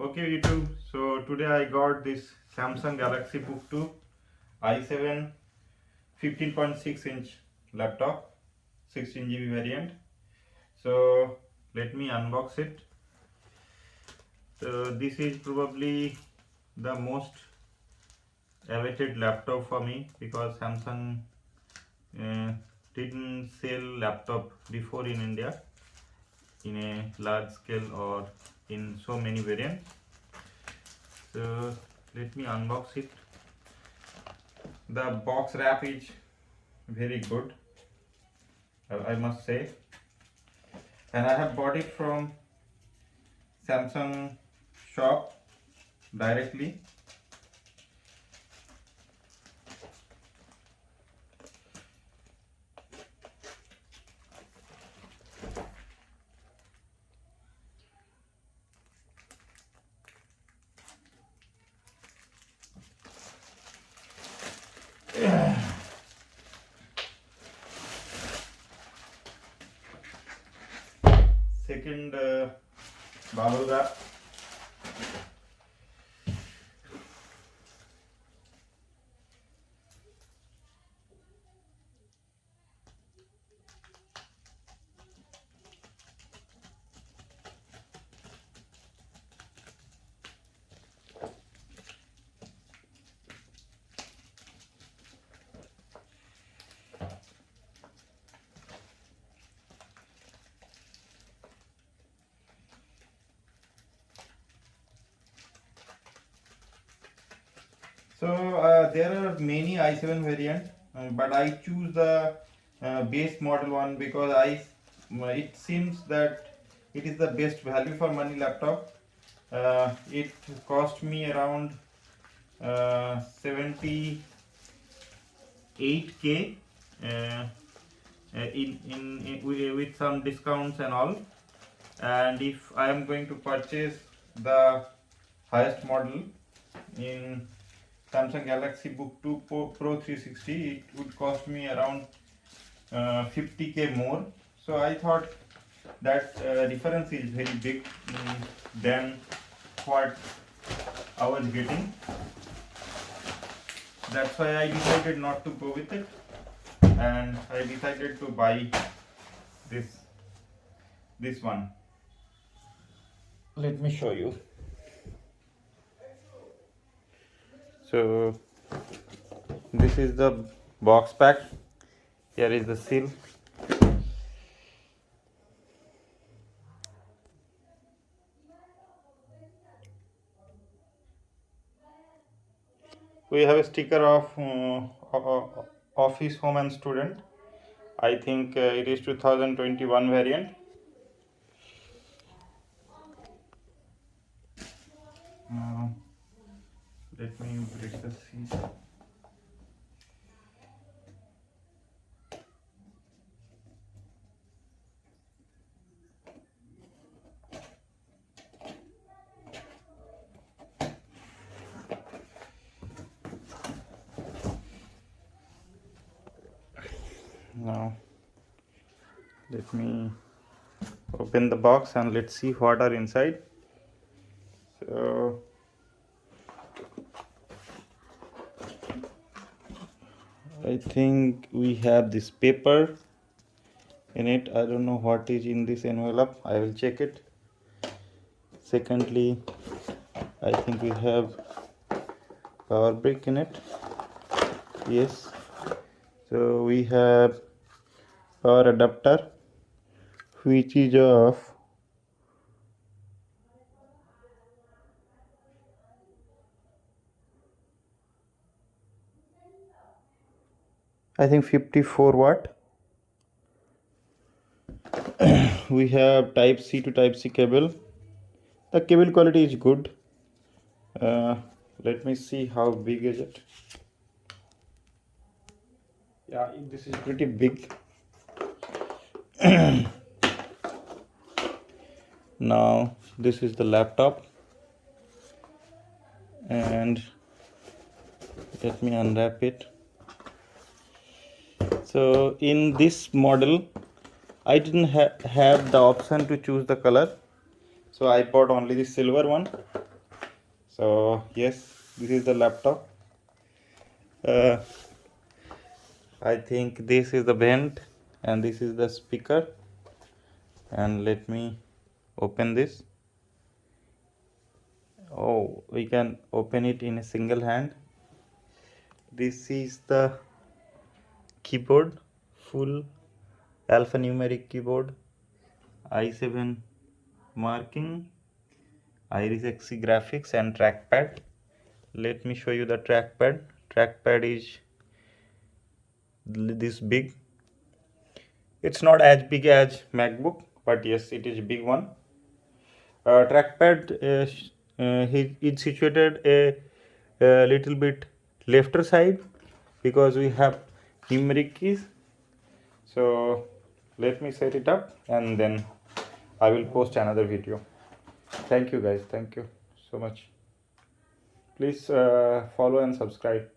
Okay YouTube, so today I got this Samsung Galaxy Book 2 i7 15.6 inch laptop, 16 GB variant. So let me unbox it. So this is probably the most awaited laptop for me because Samsung didn't sell laptop before in India in a large scale or in so many variants. So let me unbox it. The box wrap is very good, I must say, and I have bought it from Samsung shop directly. Second bubble wrap. So there are many i7 variant, but I choose the base model one because it seems that it is the best value for money laptop. It cost me around 78K with some discounts and all. And if I am going to purchase the highest model in Samsung Galaxy Book 2 Pro 360, it would cost me around 50K more. So I thought that difference is very big than what I was getting. That's why I decided not to go with it, and I decided to buy this one. Let me show you. So this is the box pack. Here is the seal. We have a sticker of office, home and student. I think it is 2021 variant. Let me break the seal. Now let me open the box and let's see what are inside. So I think we have this paper in it. I don't know what is in this envelope. I will check it. Secondly, I think we have power brick in it. Yes. So we have power adapter, which is of I think 54 watt. We have type C to type C cable. The cable quality is good. Let me see how big is it. Yeah, this is pretty big. Now this is the laptop, and let me unwrap it. So in this model I didn't have the option to choose the color, so I bought only the silver one. So yes, this is the laptop. I think this is the vent and this is the speaker, and let me open this. Oh, we can open it in a single hand. This is the keyboard, full alphanumeric keyboard, i7 marking, Iris Xe graphics, and trackpad. Let me show you the trackpad. Trackpad is this big. It's not as big as MacBook, but yes, it is a big one. Trackpad is situated a little bit lefter side because we have numeric keys. So let me set it up and then I will post another video. Thank you guys, thank you so much. Please follow and subscribe.